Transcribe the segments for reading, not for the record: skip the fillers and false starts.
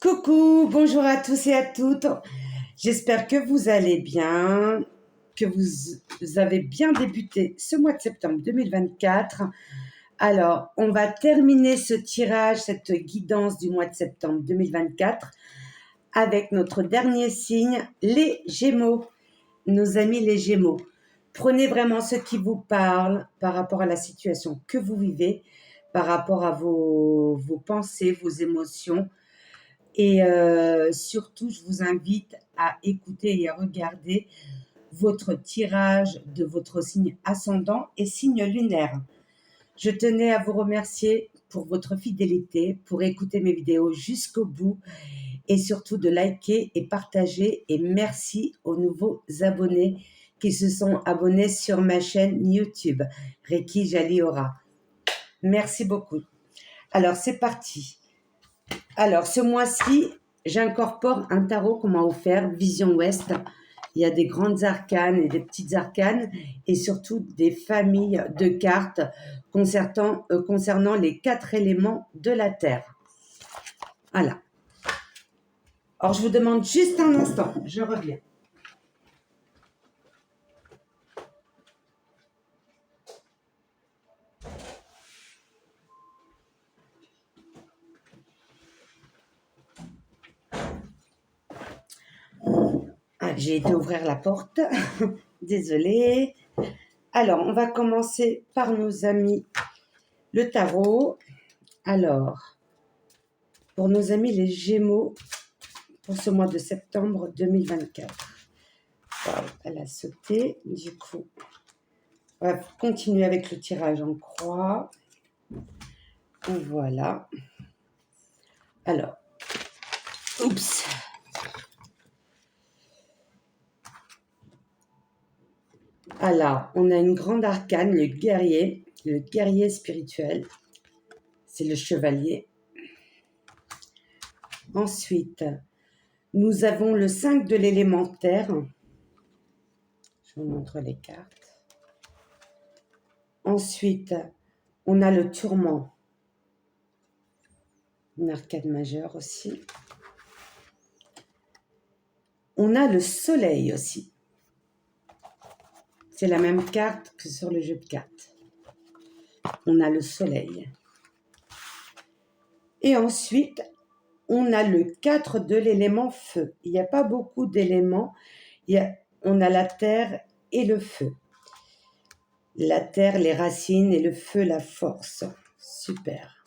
Coucou, bonjour à tous et à toutes. J'espère que vous allez bien, que vous avez bien débuté ce mois de septembre 2024. Alors, on va terminer ce tirage, cette guidance du mois de septembre 2024 avec notre dernier signe, les Gémeaux, nos amis les Gémeaux. Prenez vraiment ce qui vous parle par rapport à la situation que vous vivez, par rapport à vos pensées, vos émotions. Et surtout, je vous invite à écouter et à regarder votre tirage de votre signe ascendant et signe lunaire. Je tenais à vous remercier pour votre fidélité, pour écouter mes vidéos jusqu'au bout et surtout de liker et partager. Et merci aux nouveaux abonnés qui se sont abonnés sur ma chaîne YouTube, Reiki Jaliora. Merci beaucoup. Alors, c'est parti. Alors, ce mois-ci, j'incorpore un tarot qu'on m'a offert, Vision Ouest. Il y a des grandes arcanes et des petites arcanes et surtout des familles de cartes concernant les 4 éléments de la Terre. Voilà. Alors, je vous demande juste un instant, je reviens. Ah, j'ai été ouvrir la porte. Désolée. Alors, on va commencer par nos amis le tarot. Alors, pour nos amis les Gémeaux, pour ce mois de septembre 2024. Wow, elle a sauté. Du coup, on va continuer avec le tirage en croix. Voilà. Alors, oups. Alors, on a une grande arcane, le guerrier spirituel. C'est le chevalier. Ensuite, nous avons le 5 de l'élémentaire. Je vous montre les cartes. Ensuite, on a le tourment. Une arcade majeure aussi. On a le soleil aussi. C'est la même carte que sur le jeu de cartes. On a le soleil. Et ensuite, on a le 4 de l'élément feu. Il n'y a pas beaucoup d'éléments. On a la terre et le feu. La terre, les racines et le feu, la force. Super.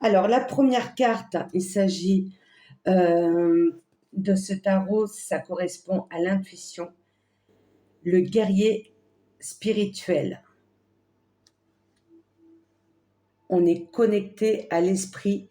Alors, la première carte, il s'agit de ce tarot, ça correspond à l'intuition. Le guerrier spirituel. On est connecté à l'esprit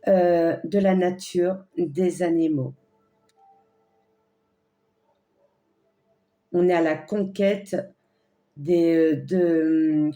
de la nature, des animaux. On est à la conquête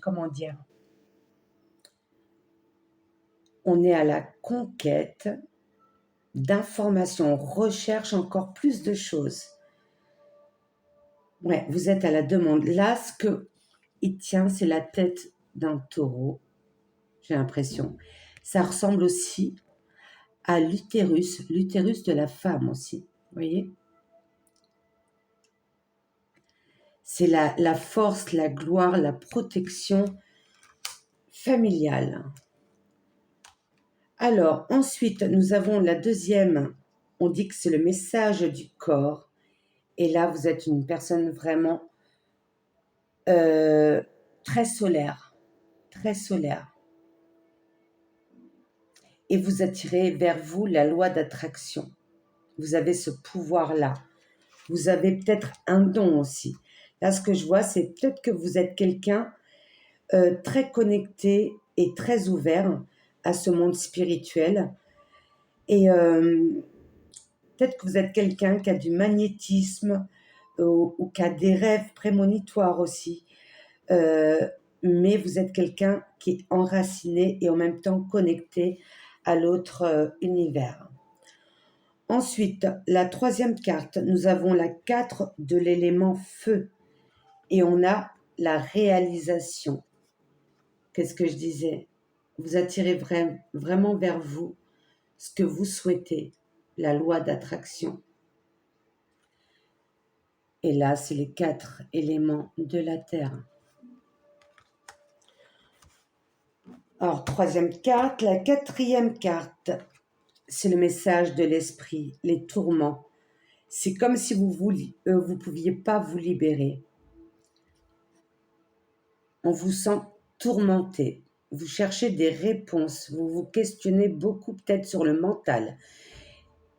comment dire? On est à la conquête d'informations, on recherche encore plus de choses. Ouais, vous êtes à la demande. Là, ce qu'il tient, c'est la tête d'un taureau, j'ai l'impression. Ça ressemble aussi à l'utérus de la femme aussi, vous voyez? C'est la force, la gloire, la protection familiale. Alors, ensuite, nous avons la deuxième. On dit que c'est le message du corps. Et là, vous êtes une personne vraiment très solaire. Très solaire. Et vous attirez vers vous la loi d'attraction. Vous avez ce pouvoir-là. Vous avez peut-être un don aussi. Là, ce que je vois, c'est peut-être que vous êtes quelqu'un très connecté et très ouvert à ce monde spirituel. Et peut-être que vous êtes quelqu'un qui a du magnétisme ou qui a des rêves prémonitoires aussi. Mais vous êtes quelqu'un qui est enraciné et en même temps connecté à l'autre univers. Ensuite, la troisième carte, nous avons la 4 de l'élément feu et on a la réalisation. Qu'est-ce que je disais? Vous attirez vraiment vers vous ce que vous souhaitez, la loi d'attraction. Et là, c'est les 4 éléments de la Terre. Alors, troisième carte, la quatrième carte, c'est le message de l'esprit, les tourments. C'est comme si vous pouviez pas vous libérer. On vous sent tourmenté. Vous cherchez des réponses. Vous vous questionnez beaucoup peut-être sur le mental.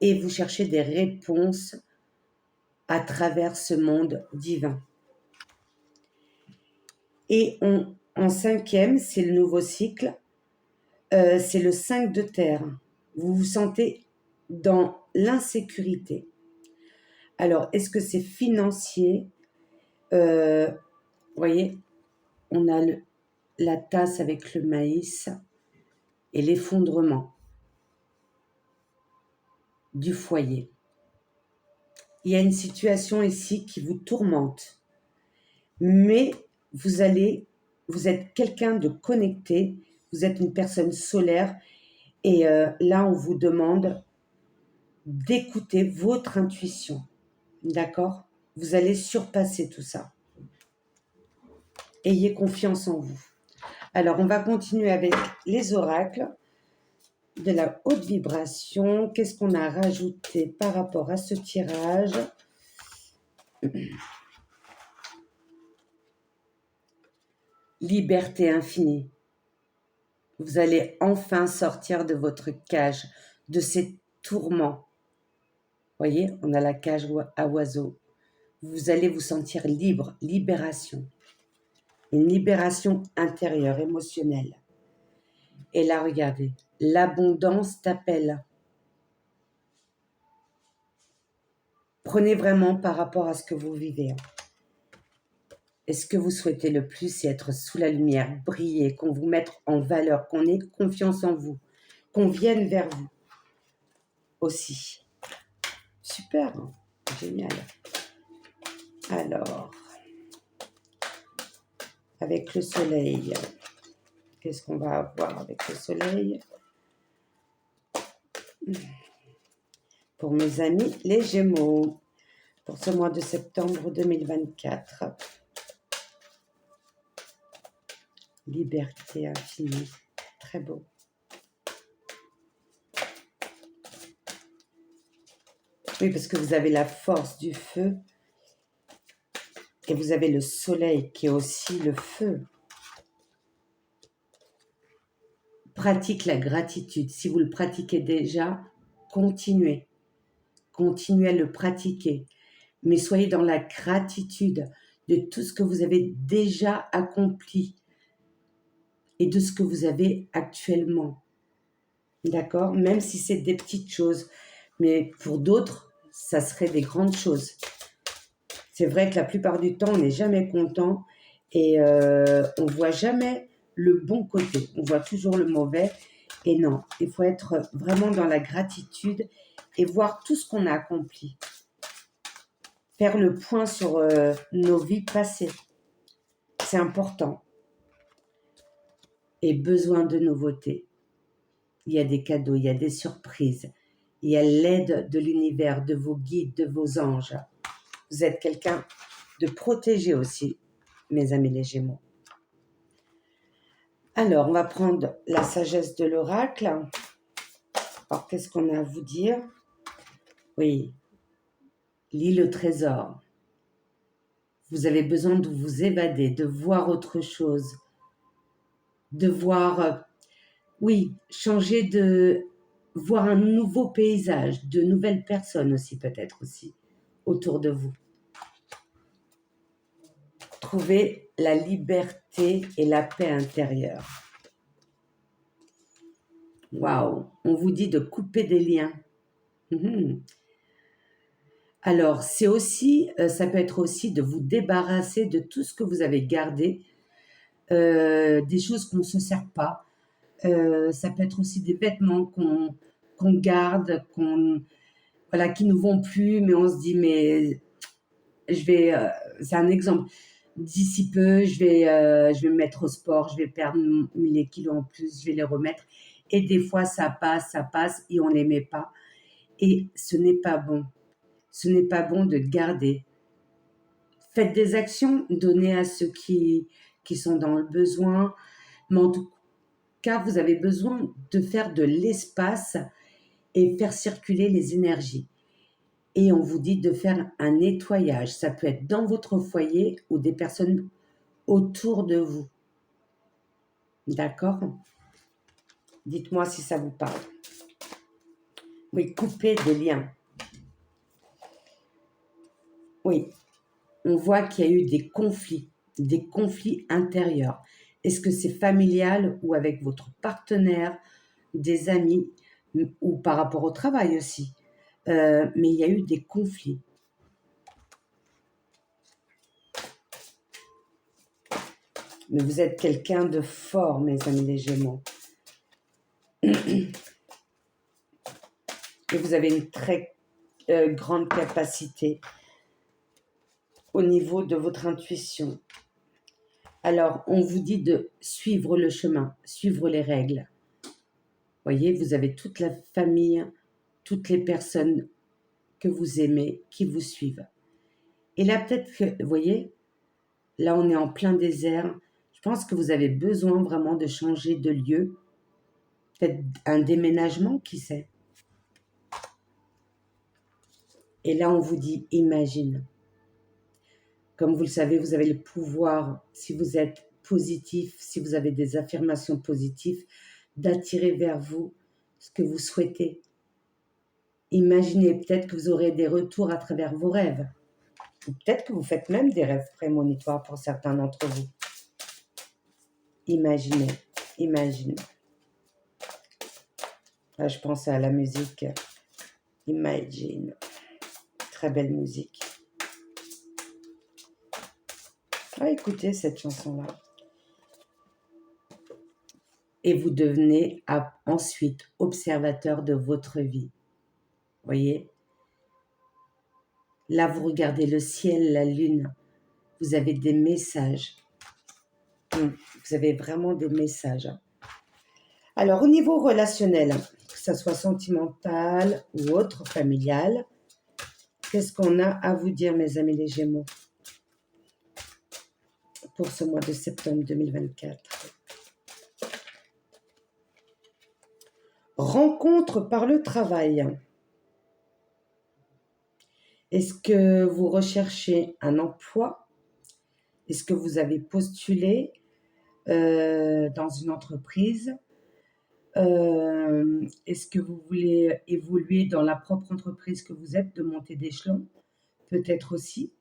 Et vous cherchez des réponses à travers ce monde divin. Et en cinquième, c'est le nouveau cycle. C'est le 5 de terre. Vous vous sentez dans l'insécurité. Alors, est-ce que c'est financier? Vous voyez, on a la tasse avec le maïs et l'effondrement du foyer. Il y a une situation ici qui vous tourmente, mais vous êtes quelqu'un de connecté, vous êtes une personne solaire, et là, on vous demande d'écouter votre intuition, d'accord? Vous allez surpasser tout ça. Ayez confiance en vous. Alors, on va continuer avec les oracles de la haute vibration. Qu'est-ce qu'on a rajouté par rapport à ce tirage? Liberté infinie. Vous allez enfin sortir de votre cage, de ces tourments. Voyez, on a la cage à oiseaux. Vous allez vous sentir libre, libération. Une libération intérieure, émotionnelle. Et là, regardez, l'abondance t'appelle. Prenez vraiment par rapport à ce que vous vivez. Et ce que vous souhaitez le plus, c'est être sous la lumière, briller, qu'on vous mette en valeur, qu'on ait confiance en vous, qu'on vienne vers vous aussi. Super, hein, génial. Alors, avec le soleil, qu'est-ce qu'on va avoir avec le soleil? Pour mes amis, les Gémeaux, pour ce mois de septembre 2024. Liberté infinie, très beau. Oui, parce que vous avez la force du feu et vous avez le soleil qui est aussi le feu. Pratique la gratitude. Si vous le pratiquez déjà, continuez. Continuez à le pratiquer. Mais soyez dans la gratitude de tout ce que vous avez déjà accompli et de ce que vous avez actuellement. D'accord? Même si c'est des petites choses. Mais pour d'autres, ça serait des grandes choses. C'est vrai que la plupart du temps, on n'est jamais content et on ne voit jamais le bon côté. On voit toujours le mauvais. Et non, il faut être vraiment dans la gratitude et voir tout ce qu'on a accompli. Faire le point sur nos vies passées. C'est important. Et besoin de nouveautés. Il y a des cadeaux, il y a des surprises. Il y a l'aide de l'univers, de vos guides, de vos anges. Vous êtes quelqu'un de protégé aussi, mes amis les Gémeaux. Alors, on va prendre la sagesse de l'oracle. Alors, qu'est-ce qu'on a à vous dire? Oui, l'île au trésor. Vous avez besoin de vous évader, de voir autre chose, de voir, oui, changer de... voir un nouveau paysage, de nouvelles personnes aussi peut-être aussi autour de vous. Trouver la liberté et la paix intérieure. Waouh, on vous dit de couper des liens. Alors, c'est aussi, ça peut être aussi de vous débarrasser de tout ce que vous avez gardé, des choses qu'on ne se sert pas. Ça peut être aussi des vêtements qu'on garde, voilà, qui ne vont plus, mais on se dit, mais c'est un exemple. D'ici peu, je vais me mettre au sport, je vais perdre les kilos en plus, je vais les remettre. Et des fois, ça passe et on ne les met pas. Et ce n'est pas bon. Ce n'est pas bon de garder. Faites des actions, donnez à ceux qui sont dans le besoin. Mais en tout cas, vous avez besoin de faire de l'espace et faire circuler les énergies. Et on vous dit de faire un nettoyage. Ça peut être dans votre foyer ou des personnes autour de vous. D'accord? Dites-moi si ça vous parle. Oui, couper des liens. Oui, on voit qu'il y a eu des conflits intérieurs. Est-ce que c'est familial ou avec votre partenaire, des amis ou par rapport au travail aussi? Mais il y a eu des conflits. Mais vous êtes quelqu'un de fort, mes amis les Gémeaux. Et vous avez une très grande capacité au niveau de votre intuition. Alors, on vous dit de suivre le chemin, suivre les règles. Voyez, vous avez toute la famille, toutes les personnes que vous aimez, qui vous suivent. Et là, peut-être que, vous voyez, là, on est en plein désert. Je pense que vous avez besoin vraiment de changer de lieu. Peut-être un déménagement, qui sait. Et là, on vous dit, imagine. Comme vous le savez, vous avez le pouvoir, si vous êtes positif, si vous avez des affirmations positives, d'attirer vers vous ce que vous souhaitez. Imaginez peut-être que vous aurez des retours à travers vos rêves. Ou peut-être que vous faites même des rêves prémonitoires pour certains d'entre vous. Imaginez, imaginez. Là, je pense à la musique. Imagine. Très belle musique. Ah, écoutez cette chanson-là. Et vous devenez ensuite observateur de votre vie. Voyez? Là, vous regardez le ciel, la lune. Vous avez des messages. Vous avez vraiment des messages. Alors, au niveau relationnel, que ce soit sentimental ou autre, familial, qu'est-ce qu'on a à vous dire, mes amis les Gémeaux, pour ce mois de septembre 2024? Rencontre par le travail. Est-ce que vous recherchez un emploi? Est-ce que vous avez postulé dans une entreprise? Est-ce que vous voulez évoluer dans la propre entreprise que vous êtes, de monter d'échelon? Peut-être aussi.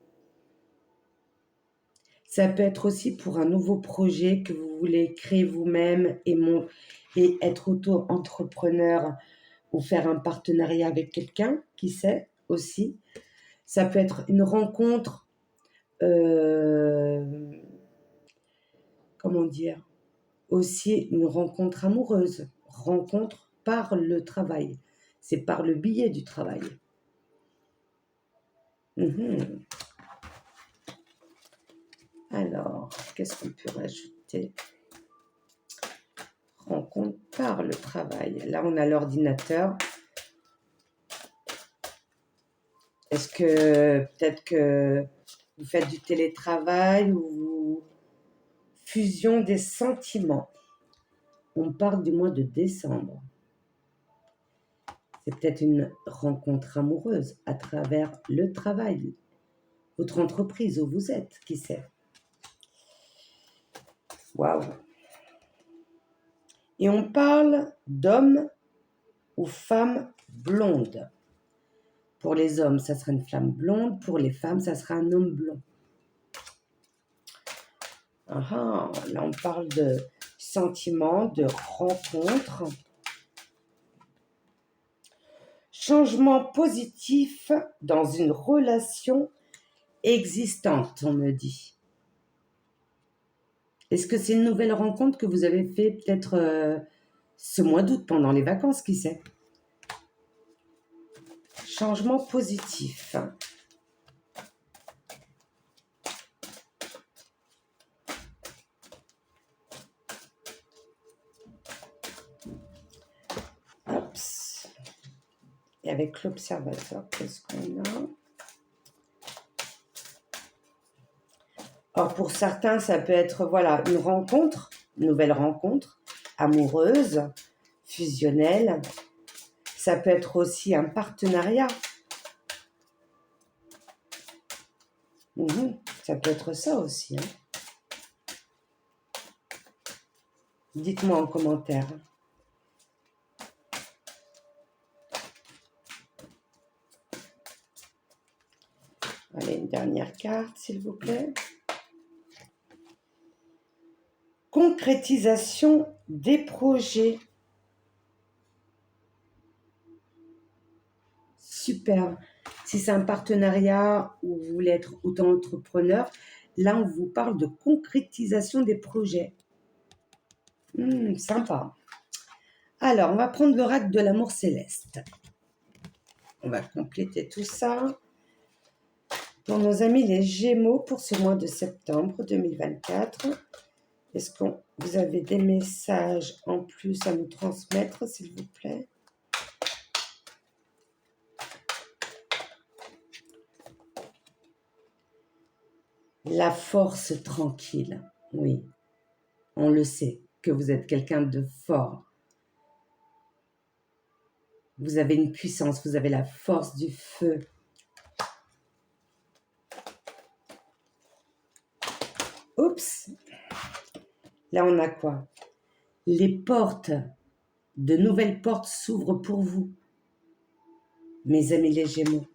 Ça peut être aussi pour un nouveau projet que vous voulez créer vous-même et être auto-entrepreneur ou faire un partenariat avec quelqu'un, qui sait aussi. Ça peut être une rencontre, comment dire, aussi une rencontre amoureuse, rencontre par le travail. C'est par le biais du travail. Alors, qu'est-ce qu'on peut rajouter? Rencontre par le travail. Là, on a l'ordinateur. Est-ce que peut-être que vous faites du télétravail ou fusion des sentiments? On parle du mois de décembre. C'est peut-être une rencontre amoureuse à travers le travail, votre entreprise où vous êtes, qui sait? Waouh! Et on parle d'hommes ou femmes blondes. Pour les hommes, ça sera une femme blonde. Pour les femmes, ça sera un homme blond. Là, on parle de sentiments, de rencontres. Changement positif dans une relation existante, on me dit. Est-ce que c'est une nouvelle rencontre que vous avez fait peut-être ce mois d'août pendant les vacances, qui sait? Changement positif. Et avec l'observateur, qu'est-ce qu'on a? Alors, pour certains, ça peut être, voilà, une rencontre, une nouvelle rencontre, amoureuse, fusionnelle. Ça peut être aussi un partenariat. Ça peut être ça aussi, hein. Dites-moi en commentaire. Allez, une dernière carte, s'il vous plaît. Concrétisation des projets. Super. Si c'est un partenariat ou vous voulez être auto-entrepreneur, là, on vous parle de concrétisation des projets. Sympa. Alors, on va prendre l'oracle de l'amour céleste. On va compléter tout ça. Pour nos amis les Gémeaux, pour ce mois de septembre 2024, est-ce que vous avez des messages en plus à nous transmettre, s'il vous plaît? La force tranquille, oui. On le sait, que vous êtes quelqu'un de fort. Vous avez une puissance, vous avez la force du feu. Oups! Là, on a quoi? Les portes, de nouvelles portes s'ouvrent pour vous, mes amis les Gémeaux.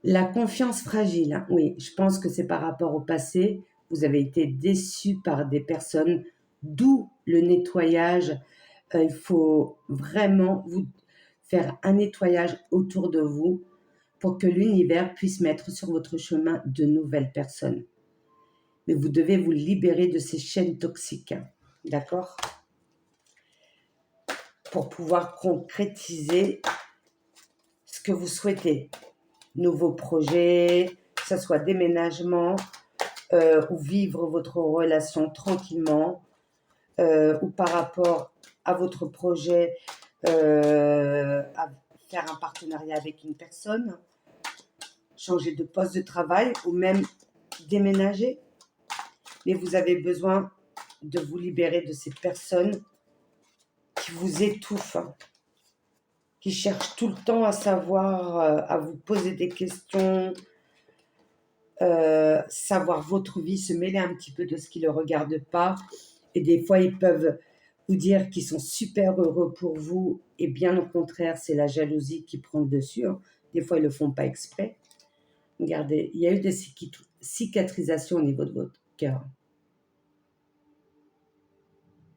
La confiance fragile, hein. Oui, je pense que c'est par rapport au passé. Vous avez été déçus par des personnes, d'où le nettoyage. Il faut vraiment vous faire un nettoyage autour de vous pour que l'univers puisse mettre sur votre chemin de nouvelles personnes. Mais vous devez vous libérer de ces chaînes toxiques, hein. D'accord? Pour pouvoir concrétiser ce que vous souhaitez. Nouveaux projets, que ce soit déménagement, ou vivre votre relation tranquillement, ou par rapport à votre projet, à faire un partenariat avec une personne, changer de poste de travail ou même déménager. Mais vous avez besoin de vous libérer de ces personnes qui vous étouffent, hein, qui cherchent tout le temps à savoir, à vous poser des questions, savoir votre vie, se mêler un petit peu de ce qui ne le regarde pas. Et des fois, ils peuvent vous dire qu'ils sont super heureux pour vous. Et bien au contraire, c'est la jalousie qui prend le dessus, hein. Des fois, ils ne le font pas exprès. Regardez, il y a eu des cicatrisations au niveau de votre cœur.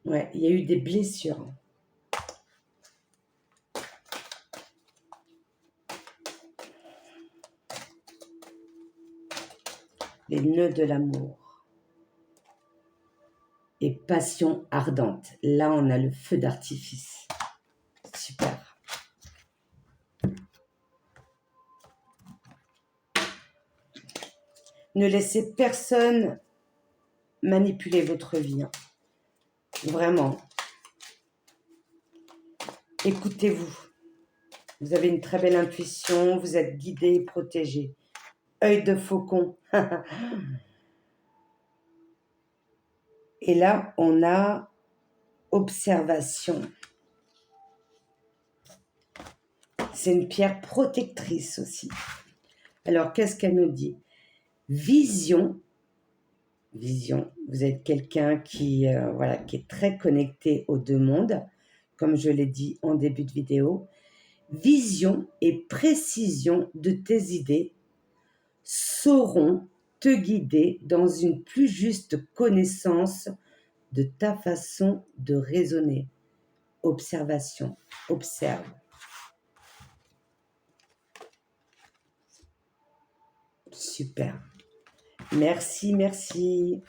Ouais, il y a eu des blessures. Les nœuds de l'amour. Et passion ardente. Là, on a le feu d'artifice. Super. Ne laissez personne manipuler votre vie, hein. Vraiment. Écoutez-vous. Vous avez une très belle intuition, vous êtes guidé et protégé. Œil de faucon. Et là, on a observation. C'est une pierre protectrice aussi. Alors, qu'est-ce qu'elle nous dit? Vision. Vision. Vous êtes quelqu'un qui est très connecté aux deux mondes, comme je l'ai dit en début de vidéo. Vision et précision de tes idées sauront te guider dans une plus juste connaissance de ta façon de raisonner. Observation. Observe. Super. Merci, merci.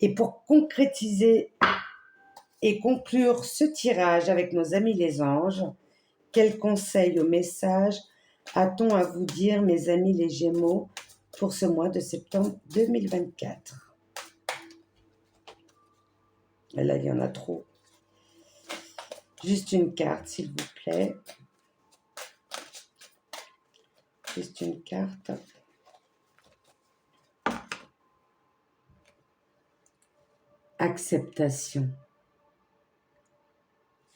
Et pour concrétiser et conclure ce tirage avec nos amis les anges, quels conseils ou messages a-t-on à vous dire, mes amis les Gémeaux, pour ce mois de septembre 2024? Là, il y en a trop. Juste une carte, s'il vous plaît. Juste une carte. Acceptation. Vous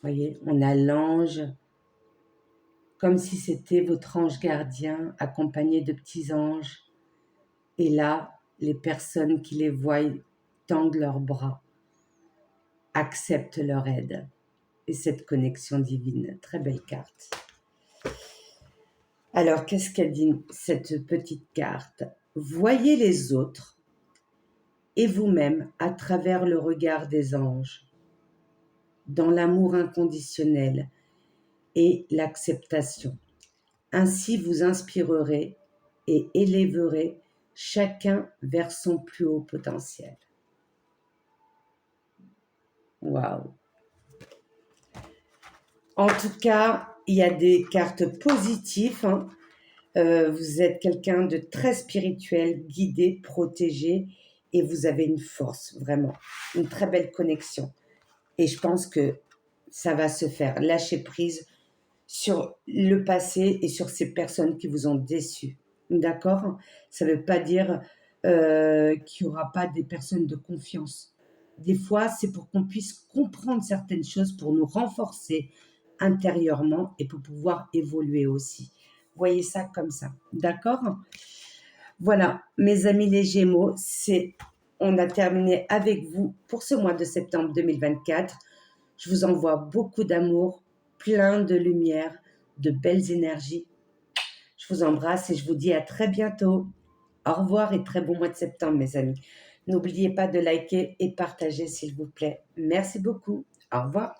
voyez, on a l'ange, comme si c'était votre ange gardien, accompagné de petits anges. Et là, les personnes qui les voient tendent leurs bras, acceptent leur aide. Et cette connexion divine, très belle carte. Alors, qu'est-ce qu'elle dit, cette petite carte? Voyez les autres et vous-même à travers le regard des anges, dans l'amour inconditionnel et l'acceptation. Ainsi, vous inspirerez et élèverez chacun vers son plus haut potentiel. Waouh! En tout cas, il y a des cartes positives, hein. Vous êtes quelqu'un de très spirituel, guidé, protégé, et vous avez une force, vraiment, une très belle connexion. Et je pense que ça va se faire. Lâcher prise sur le passé et sur ces personnes qui vous ont déçu. D'accord? Ça ne veut pas dire qu'il n'y aura pas des personnes de confiance. Des fois, c'est pour qu'on puisse comprendre certaines choses, pour nous renforcer intérieurement et pour pouvoir évoluer aussi. Voyez ça comme ça. D'accord? Voilà, mes amis les Gémeaux, on a terminé avec vous pour ce mois de septembre 2024. Je vous envoie beaucoup d'amour, plein de lumière, de belles énergies. Je vous embrasse et je vous dis à très bientôt. Au revoir et très bon mois de septembre, mes amis. N'oubliez pas de liker et partager, s'il vous plaît. Merci beaucoup. Au revoir.